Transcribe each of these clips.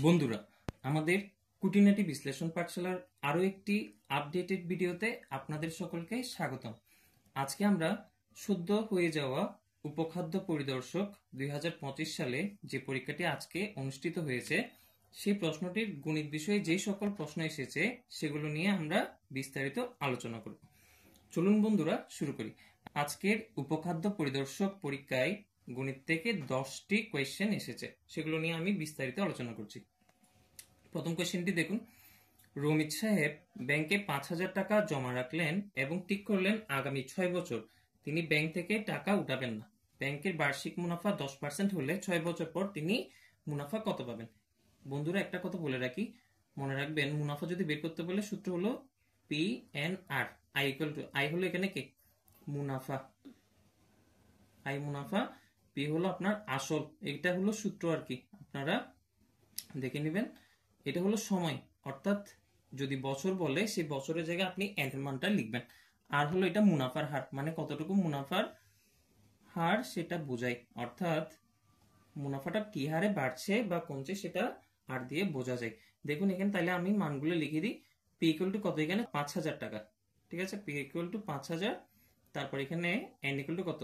বন্ধুরা, আমাদের কুটিনাটি বিশ্লেষণ পাঠশালার আরো একটি আপডেটেড ভিডিওতে আপনাদের সকলকে স্বাগতম। আজকে আমরা সদ্য হয়ে যাওয়া উপখাদ্য পরিদর্শক 2025 সালে যে পরীক্ষাটি আজকে অনুষ্ঠিত হয়েছে সেই প্রশ্নটির গণিত বিষয়ে যে সকল প্রশ্ন এসেছে সেগুলো নিয়ে আমরা বিস্তারিত আলোচনা করব। চলুন বন্ধুরা শুরু করি। আজকের উপখাদ্য পরিদর্শক পরীক্ষায় গণিত থেকে 10টি কোয়েশ্চেন এসেছে, সেগুলো নিয়ে আমি বিস্তারিত আলোচনা করছি। প্রথম কোয়েশ্চেনটি দেখুন, রমিত সাহেব ব্যাংকে 5,000 টাকা জমা রাখলেন এবং ঠিক করলেন আগামী 6 বছর তিনি ব্যাংক থেকে টাকা উঠাবেন না। ব্যাংকের বার্ষিক মুনাফা 10% হলে 6 বছর পর তিনি মুনাফা কত পাবেন? বন্ধুরা, একটা কথা বলে রাখি, মনে রাখবেন মুনাফা যদি বের করতে বলে সূত্র হলো P N R, I equal to, I হলো এখানে কে? মুনাফা, আই মুনাফা, পি হলো আপনার আসল, এটা হলো সূত্র আর কি, আপনারা দেখে নেবেন। এটা হলো সময়, অর্থাৎ যদি বছর বলে সেই বছরের জায়গায় আপনি এর মানটা লিখবেন। আর হলো এটা মুনাফার হার, মানে কতটুকু মুনাফার হার সেটা বোঝায়, অর্থাৎ মুনাফাটা কি হারে বাড়ছে বা কমছে সেটা হার দিয়ে বোঝা যায়। দেখুন এখানে তাহলে আমি মানগুলো লিখে দিই। পি ইকুয়াল টু কত? এখানে 5,000 টাকা, ঠিক আছে, পি ইকুয়াল টু 5,000। তারপর এখানে এন ইকুয়াল টু কত?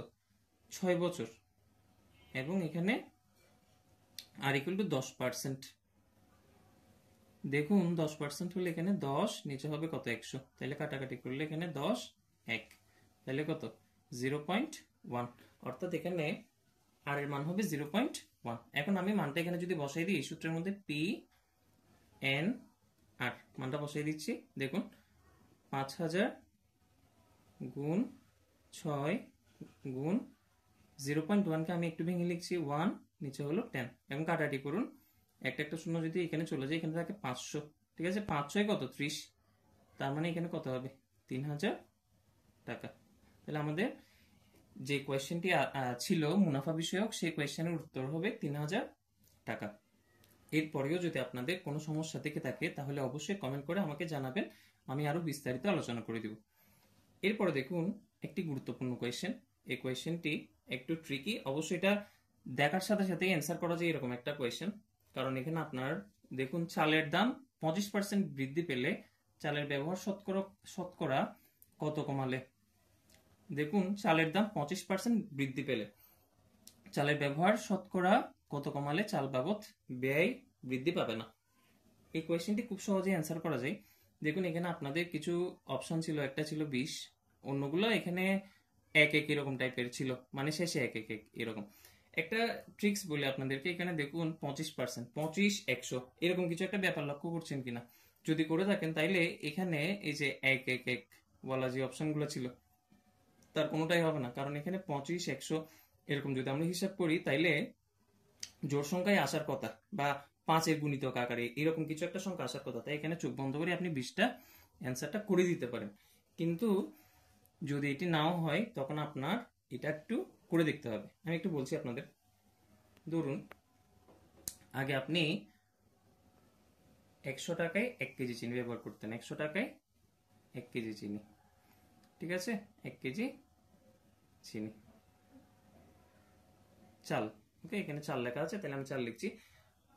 6 বছর, এবং এখানে আর ইকুয়াল টু 10%। দেখুন 10% হলে এখানে 10, নিচে হবে কত? 100, তাহলে কাটাকাটি করলে এখানে 10 1, তাহলে কত? 0.1, অর্থাৎ এখানে আর এর মান হবে 0.1। এখন আমি মানটা এখানে যদি বসাই দিই, এই সূত্রের মধ্যে পি এন আর মানটা বসাই দিচ্ছি। দেখুন 5,000 গুণ 6 গুণ 0.1 কে আমি একটু ভেঙে লিখছি 1, নিচে হলো 10, এবং কাটাকাটি করুন। একটা একটা শূন্য যদি এখানে চলে যায়, এখানে থাকে 500, ঠিক আছে, 500 কত? 30, তার মানে এখানে কত হবে? 3,000 টাকা। তাহলে আমাদের যে কোয়েশ্চেনটি ছিল মুনাফা বিষয়ক, সেই কোয়েশ্চেনের উত্তর হবে 3,000 টাকা। এরপরেও যদি আপনাদের কোনো সমস্যা থেকে থাকে তাহলে অবশ্যই কমেন্ট করে আমাকে জানাবেন, আমি আরো বিস্তারিত আলোচনা করে দিব। এরপরে দেখুন একটি গুরুত্বপূর্ণ কোয়েশ্চেন। এই কোয়েশ্চেনটি একটু ট্রিকি, অবশ্যই এটা দেখার সাথে সাথে অ্যান্সার করা যায় এরকম একটা কোয়েশ্চেন। কারণ এখানে আপনার দেখুন, চালের দাম 25% বৃদ্ধি পেলে চালের ব্যবহার শতকরা কত কমালে? দেখুন চালের দাম 25% বৃদ্ধি পেলে চালের ব্যবহার শতকরা কত কমালে চাল বাবদ ব্যয় বৃদ্ধি পাবে না? এই কোয়েশ্চেনটি খুব সহজেই অ্যান্সার করা যায়। দেখুন এখানে আপনাদের কিছু অপশন ছিল, একটা ছিল 20, অন্যগুলো এখানে এক এক এরকম টাইপের ছিল, মানে শেষে এক এক এক এরকম। একটা ট্রিক্স বলি আপনাদেরকে, এখানে দেখুন 25%, 25 100 এরকম কিছু একটা ব্যাপার লক্ষ্য করছেন কিনা? যদি করে থাকেন তাইলে এখানে এই যে এক এক এক বলা যে অপশনগুলো ছিল তার কোনোটাই হবে না, কারণ এখানে 25 100 এরকম যদি আমরা হিসাব করি তাইলে জোড় সংখ্যায় আসার কথা, বা 5-এর গুণিতক আকারে এরকম কিছু একটা সংখ্যা আসার কথা। তাই এখানে চোখ বন্ধ করে আপনি 20টা অ্যান্সারটা করে দিতে পারেন, কিন্তু যদি এটি নাও হয় তখন আপনার এটা একটু করে দেখতে হবে। আমি একটু বলছি আপনাদের। ধরুন আগে আপনি 100 টাকায় 1 কেজি চিনি ব্যবহার করতেন, 100 টাকায় 1 কেজি চিনি, ঠিক আছে, 1 কেজি চিনি। চাল, ওকে, এখানে চাল লেখা আছে, তাহলে আমি চাল লিখছি,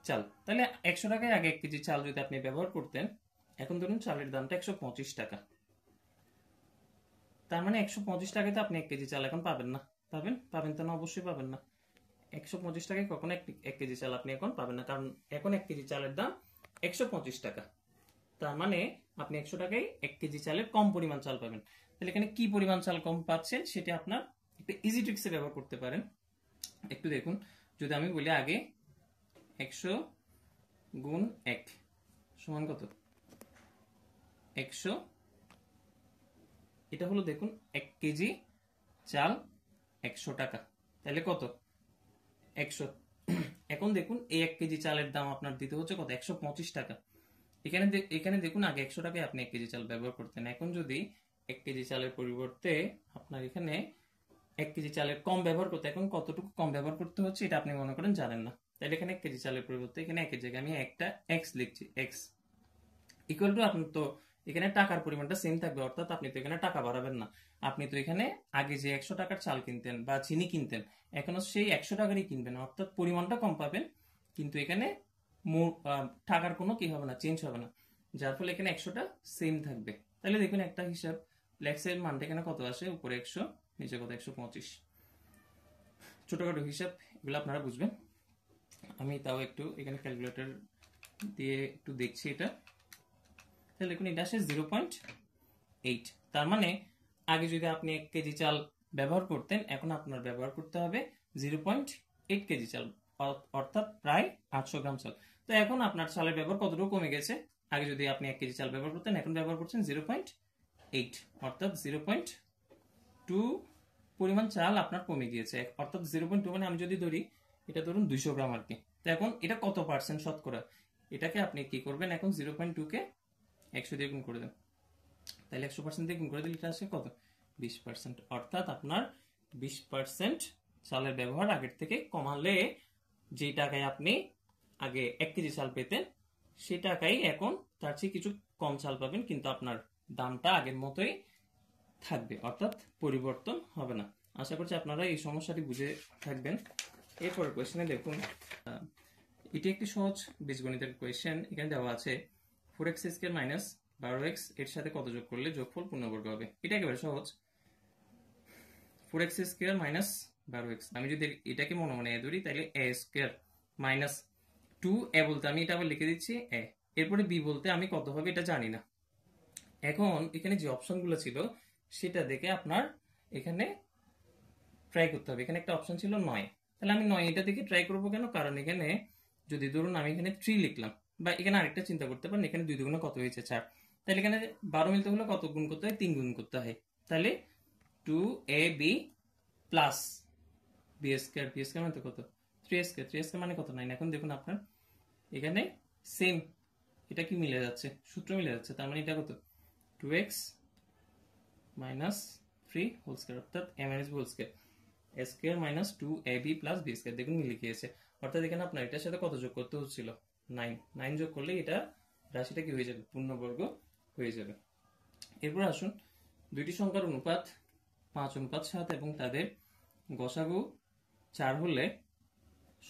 চাল। তাহলে 100 টাকায় আগে 1 কেজি চাল যদি আপনি ব্যবহার করতেন, এখন ধরুন চালের দামটা 125 টাকা, তার মানে 125 টাকায় তো আপনি 1 কেজি চাল এখন পাবেন না। পাবেন? পাবেন তো না? অবশ্যই পাবেন না। 125 টাকায় কখনো 1 কেজি চাল আপনি এখন পাবেন না, কারণ এখন 1 কেজি চালের দাম 125 টাকা। তার মানে আপনি 100 টাকায় 1 কেজি চালের কম পরিমাণ চাল পাবেন। তাহলে এখানে কি পরিমাণ চাল কম পাচ্ছেন সেটা আপনার একটা ইজি ট্রিক্সে ব্যবহার করতে পারেন। একটু দেখুন, যদি আমি বলি আগে 100 গুণ 1 সমান কত? 100, এটা হলো দেখুন 1 কেজি চাল 100 টাকা, তাহলে কত? 100। এখন দেখুন এই 1 কেজি চালের দাম আপনার দিতে হচ্ছে কত? 125 টাকা। এখানে দেখুন আগে 100 টাকায় আপনি 1 কেজি চাল ব্যবহার করতেন, এখন যদি 1 কেজি চালের পরিবর্তে আপনার এখানে 1 কেজি চালের কম ব্যবহার করতে, এখন কতটুকু কম ব্যবহার করতে হচ্ছে এটা আপনি মনে করেন জানেন না, তাহলে এখানে 1 কেজি চালের পরিবর্তে এখানে 1 জায়গায় আমি একটা এক্স লিখছি, এক্স ইকুয়াল টু, আপনার তো এখানে টাকার পরিমাণটা সেম থাকবে, অর্থাৎ আপনি তো এখানে টাকা বাড়াবেন না। আপনি তো এখানে আগে যে 100 টাকার চাল কিনতেন বা চিনি কিনতেন, এখনো সেই 100 টাকারই কিনবেন, অর্থাৎ পরিমাণটা কম পাবেন, কিন্তু এখানে টাকার কোনো কি হবে না, চেঞ্জ হবে না, যার ফলে এখানে 100টা সেম থাকবে। তাহলে দেখুন একটা হিসাব, লেক্সের মানটা এখানে কত আসে, উপরে 100 নিচে কত 125। ছোটখাটো হিসাব, এগুলো আপনারা বুঝবেন। আমি তাও একটু এখানে ক্যালকুলেটর দিয়ে একটু দেখছি এটা। তাহলে দেখুন এটা আসে 0.8। তার মানে আগে যদি আপনি 1 কেজি চাল ব্যবহার করতেন, এখন আপনার ব্যবহার করতে হবে 0.8 কেজি চাল, অর্থাৎ প্রায় 800 গ্রাম চাল। তো এখন আপনার চালের ব্যবহার কতটুকু কমে গেছে, আগে যদি আপনি 1 কেজি চাল ব্যবহার করতেন, এখন ব্যবহার করছেন 0.8, অর্থাৎ 0.2 পরিমাণ চাল আপনার কমে গিয়েছে। অর্থাৎ 0.2 মানে আমি যদি ধরি এটা ধরুন 200 গ্রাম আর কি। তো এখন এটা কত পার্সেন্ট শতকরা, এটাকে আপনি কি করবেন, এখন 0.2 কে 100 দিয়ে গুণ করে দেন। তাহলে 100% দিয়ে গুণ করে দিলে এটা আসে কত, 20%। অর্থাৎ আপনার 20% চালের ব্যবহার আগের থেকে কমালে যে টাকায় আপনি আগে 1 কেজি চাল পেতেন, সেই টাকাই এখন তার চেয়ে কিছু কম চাল পাবেন, কিন্তু আপনার দামটা আগের মতোই থাকবে, অর্থাৎ পরিবর্তন হবে না। আশা করছি আপনারা এই সমস্যাটি বুঝে থাকবেন। এরপর কোয়েশ্চেনে দেখুন, এটি একটি সহজ বীজগণিতের কোয়েশ্চেন। এখানে দেওয়া আছে 4x স্কয়ার মাইনাস 12x এর সাথে কত যোগ করলে যোগফল পূর্ণবর্গ হবে। এটা একেবারে সহজ। 4x স্কয়ার মাইনাস 12x, আমি যদি এটাকে মনে মনে এ ধরি, তাহলে a স্কয়ার মাইনাস 2a বলতে আমি এটা আবার লিখে দিচ্ছি a, এরপরে b বলতে আমি কত হবে এটা জানি না। এখন এখানে যে অপশনগুলো ছিল সেটা দেখে আপনার এখানে ট্রাই করতে হবে। এখানে একটা অপশন ছিল 9, তাহলে আমি 9 এটা থেকে ট্রাই করবো কেন, কারণ এখানে যদি ধরুন আমি এখানে 3 লিখলাম, বা এখানে আরেকটা চিন্তা করতে পারেন, এখানে 2 দুগুণে কত হয়েছে 4, তাহলে এখানে 12 মিলতে হলে কত গুণ করতে হয়, 3 গুণ করতে হয়। তাহলে 2ab plus B square, B square মানে তো কত 3 স্কয়ার, 3 স্কয়ার মানে কত 9। এখন দেখুন আপনার এখানে সেম, এটা কি মিলে যাচ্ছে, সূত্র মিলে যাচ্ছে, তার মানে এটা কত 2x মাইনাস 3 হোল স্কয়ার, অর্থাৎ a minus b whole square, a square minus 2ab plus b square. দেখুন মিলে গিয়েছে, অর্থাৎ এখানে আপনার এটার সাথে কত যোগ করতে হচ্ছিল, 9, 9 যোগ করলে এটা রাশিটা কি হয়ে যাবে, পূর্ণবর্গ হয়ে যাবে। এরপর আসুন, দুইটি সংখ্যার অনুপাত 5:7 এবং তাদের গসাগু 4 হলে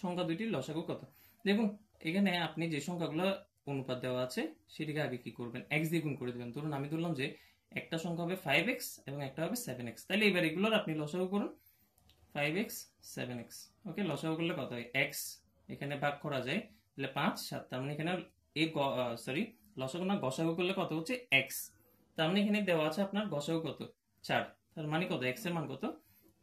সংখ্যা দুইটির লসাগু কত। দেখুন এখানে আপনি যে সংখ্যাগুলো অনুপাত দেওয়া আছে সেটিকে আগে কি করবেন, x দিয়ে গুণ করে দেবেন। ধরুন আমি ধরলাম যে একটা সংখ্যা হবে 5x এবং একটা হবে 7x, তাহলে এবার এগুলোর আপনি লসাগু করুন, 5x 7x। ওকে, লসাগু করলে কত হয়, x এখানে ভাগ করা যায়, তাহলে 5 7, তার মানে এখানে সরি লসাগু না গসাগু করলে কত হচ্ছে x, তার মানে এখানে দেওয়া আছে আপনার গসাগু কত 4, তার মানে কত x এর মান কত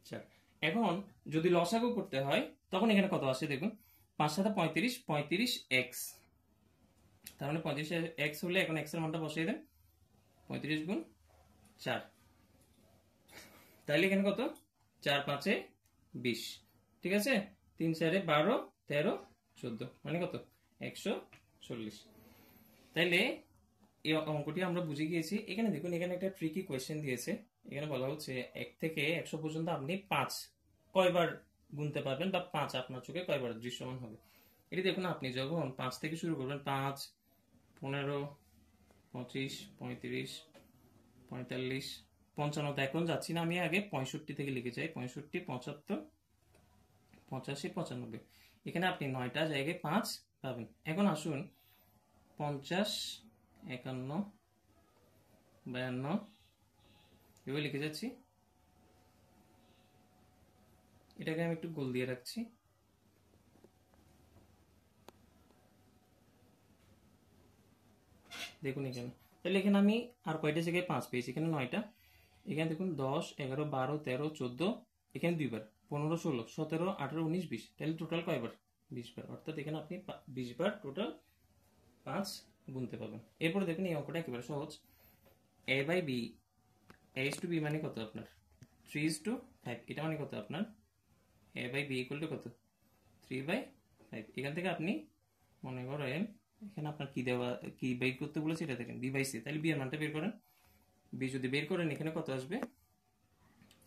4। এখন যদি লসাগু করতে হয় তখন এখানে কত আসে দেখুন, 5 7 35, 35x, তার মানে 35x হলে এখন x এর মানটা বসিয়ে দেন, 35 গুণ 4, তাহলে এখানে কত 4 5 20, ঠিক আছে, 3 4 12 13 14, মানে কত 140। তাইলে এই অঙ্কটি আমরা বুঝে গিয়েছি। এখানে দেখুন এখানে একটা ট্রিকি কোয়েশ্চেন দিয়েছে। এখানে বলা হচ্ছে 1 থেকে 100 পর্যন্ত আপনি 5 কয়বার গুনতে পারবেন, বা 5 আপনার চোখে কয়বার দৃশ্যমান হবে। এটি দেখুন আপনি যখন 5 থেকে শুরু করবেন, 5 15 25 35 45 55, এখন যাচ্ছি না, আমি আগে 65 থেকে লিখে যাই, 65 75 85 95, এখানে আপনি 9টা জায়গায় 5 পাবেন। এখন আসুন 50 51 52 এভাবে লিখে যাচ্ছি, এটাকে আমি একটু গোল দিয়ে রাখছি। দেখুন এখানে, তাহলে এখানে আমি আর কয়টা জায়গায় 5 পেয়েছি, এখানে 9টা, এখানে দেখুন 10 11 12 13 14, এখানে 2 বার 15 16 17 18 19 20, তাহলে টোটাল কয়বার 20 বার, অর্থাৎ এখানে আপনি 20 বার টোটাল 5 গুনতে পাবেন। এরপরে দেখুন এই অঙ্কটা একেবারে সহজ, a by b, a is to b মানে কত আপনার 3 is to 5, এটা মানে কত আপনার a by b equal to কত 3/5। এখান থেকে আপনি মনে করেন এখানে আপনার কি দেওয়া, কি বের করতে বলেছে এটা দেখেন b বাই c, তাহলে b এর মানটা বের করেন, b যদি বের করেন এখানে কত আসবে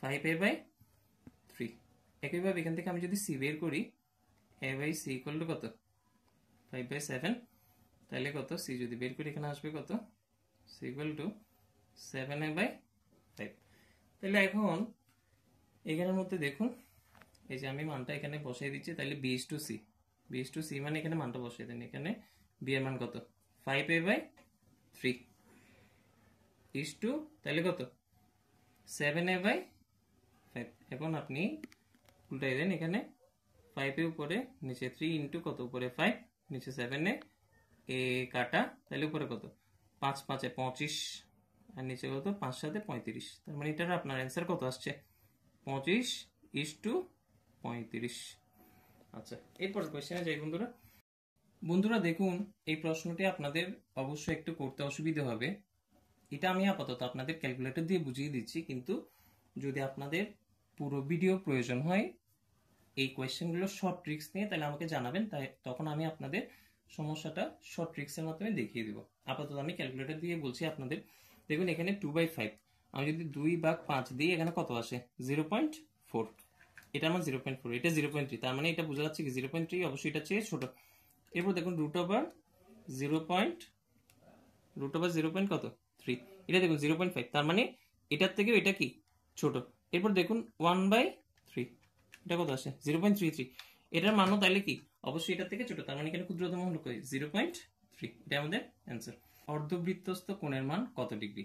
5a/3। একইভাবে এখান থেকে আমি যদি c বের করি, a by c equal to কত 5/7, তাহলে কত c যদি বের করি এখানে আসবে কত c ইকুয়াল টু 7a/5। তাহলে এখন এখানের মধ্যে দেখুন এই যে আমি মানটা এখানে বসাই দিচ্ছি, তাহলে b is to c, B is to C মানে এখানে মানটা বসিয়ে দেন। এখানে বি এর মান কত 5a/3 ইস টু তাহলে কত 7a/5। এখন আপনি উল্টাই দেন, এখানে 5 এর উপরে নিচে 3 ইন্টু কত উপরে 5 নিচে 7 এ কাটা, তাহলে উপরে কত 5 5 25 আর নিচে কত 5 7 35। তার মানে এটার আপনার অ্যান্সার কত আসছে 25 ইস টু 35। আচ্ছা, এরপর কোয়েশ্চেনে যাই বন্ধুরা। বন্ধুরা দেখুন, এই প্রশ্নটি আপনাদের অবশ্যই একটু করতে অসুবিধা হবে। এটা আমি আপাতত আপনাদের ক্যালকুলেটর দিয়ে বুঝিয়ে দিচ্ছি, কিন্তু যদি আপনাদের পুরো ভিডিও প্রয়োজন হয় এই কোয়েশ্চেনগুলো শর্ট ট্রিক্স নিয়ে, তাহলে আমাকে জানাবেন, তাই তখন আমি আপনাদের সমস্যাটা শর্ট ট্রিক্সের মাধ্যমে দেখিয়ে দিব। আপাতত আমি ক্যালকুলেটর দিয়ে বলছি আপনাদের। দেখুন এখানে 2/5 আমি যদি 2/5 দিই, এখানে কত আসে 0.4। এটা আমার 0.4, এটা 0.3, তার মানে এটা বোঝা যাচ্ছে কি 0.3 অবশ্যই এটা চেয়ে ছোট। এরপর দেখুন রুট ওভার 0. কত 3, এটা দেখুন 0.5, তার মানে এটার থেকেও এটা কি ছোট। এরপর দেখুন 1/3, এটা কত আসে 0.33, এটার মানও তাহলে কি অবশ্যই এটার থেকে ছোট, তার মানে এখানে ক্ষুদ্রতম হলো 0.3। এটা আমাদের অ্যান্সার। অর্ধবৃত্তস্থ কোণের মান কত ডিগ্রি?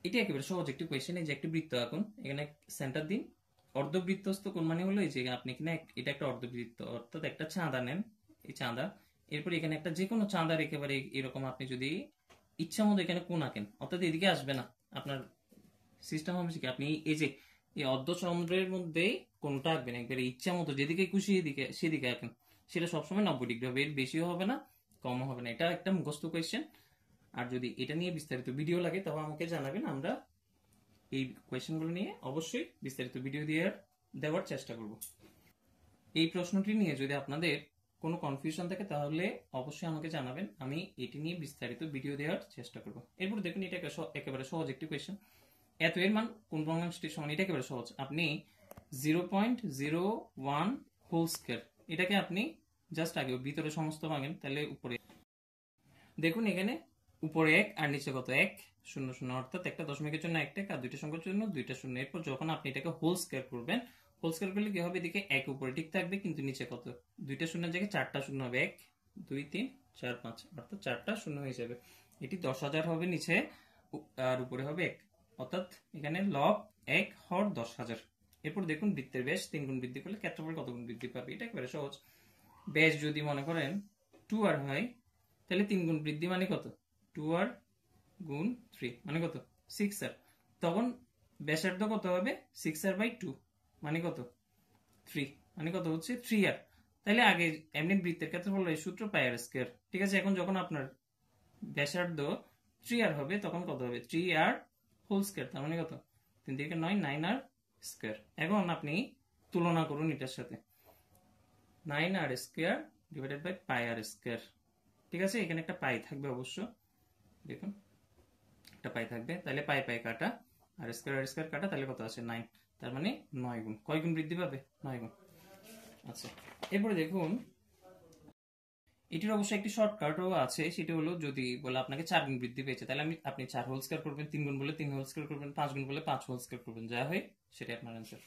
এটা একেবারে সহজ একটি কোয়েশ্চেন। এই যে একটি বৃত্ত আঁকুন, এখানে সেন্টার দিন। অর্ধবৃত্তস্থ কোণ মানে হলো এই যে আপনি এখানে এটা একটা অর্ধবৃত্ত, অর্থাৎ একটা চাঁদা নেন, এই চাঁদা। এরপর এখানে একটা যে কোনো চাঁদার একেবারে এরকম আপনি যদি ইচ্ছা মতো এখানে কোণ আঁকেন, অর্থাৎ এদিকে আসবে না, আপনার সিস্টেম হবে কি আপনি এই যে এই অর্ধচন্দ্রের মধ্যে কোণটা আঁকবেন একবারে ইচ্ছা মতো, যেদিকে খুশি এদিকে সেদিকে আঁকেন, সেটা সবসময় 90 ডিগ্রি হবে, এর বেশিও হবে না কমও হবে না। এটা একটা মুখস্থ কোয়েশ্চেন। আর যদি এটা নিয়ে বিস্তারিত ভিডিও লাগে তবে আমাকে জানাবেন, আমরা এই কোয়েশ্চেনগুলো নিয়ে অবশ্যই বিস্তারিত ভিডিও দিয়ে দেওয়ার চেষ্টা করব। এই প্রশ্নটি নিয়ে যদি আপনাদের কোনো কনফিউশন থাকে তাহলে অবশ্যই আমাকে জানাবেন, আমি এটি নিয়ে বিস্তারিত ভিডিও দেওয়ার চেষ্টা করব। এরপর দেখুন এটা একেবারে সহজ একটি কোয়েশ্চেন। এত এর মান কোন ভগ্নাংশটির সমান? এটা একেবারে সহজ। আপনি 0.01 হোল স্কয়ার, এটাকে আপনি জাস্ট আগে ভিতরে সমস্ত ভাঙেন, তাহলে উপরে দেখুন এখানে উপরে 1 আর নিচে কত 1 0 0, অর্থাৎ একটা দশমিকের জন্য 1 আর দুইটা সংখ্যার জন্য 2টা শূন্য। এরপর যখন আপনি এটাকে হোল স্কয়ার করবেন, হোল স্কয়ার করলে কি হবে, এদিকে 1 উপরে ঠিক থাকবে, কিন্তু নিচে কত 2টা শূন্যের জায়গায় 4টা শূন্য হবে, 1 2 3 4 5, অর্থাৎ 4টা শূন্য হয়ে যাবে। এটি 10,000 হবে নিচে, আর উপরে হবে 1, অর্থাৎ এখানে লব 1 হর 10,000। এরপর দেখুন বৃত্তের ব্যাস 3 গুণ বৃদ্ধি করলে ক্ষেত্রফল কত গুণ বৃদ্ধি পাবে? এটা একেবারে সহজ। ব্যাস যদি মনে করেন 2r হয়, তাহলে 3 গুণ বৃদ্ধি মানে কত 2r গুণ 3 মানে কত 6r। তখন ব্যাসার্ধ কত হবে 6r/2 মানে কত 3, মানে কত হচ্ছে 3r। তাহলে আগে এমনি বৃত্তের ক্ষেত্রফল এই সূত্র পাই r স্কয়ার, ঠিক আছে। এখন যখন আপনার ব্যাসার্ধ 3r হবে তখন কত হবে 3r হোল স্কয়ার, তার মানে কত 3 থেকে 9 9r স্কয়ার। এখন আপনি তুলনা করুন এটার সাথে, 9r square divided by pi r square, ঠিক আছে। এখানে একটা পাই থাকবে অবশ্য, দেখুন একটা পাই থাকবে, তাহলে পাই পাই কাটা আর স্কয়ার কাটা, তাহলে কত আছে 9, তার মানে 9 গুণ। কয় গুণ বৃদ্ধি পাবে 9 গুণ। আচ্ছা, এরপরে দেখুন এটির অবশ্য একটি শর্টকাটও আছে, সেটা হলো যদি বলে আপনাকে 4 গুণ বৃদ্ধি পেয়েছে, তাহলে আপনি 4 হোল স্কয়ার করবেন, 3 গুণ বলে 3 হোল স্কয়ার করবেন, 5 গুণ বলে 5 হোল স্কয়ার করবেন, যা হয় সেটাই আপনার অ্যান্সার।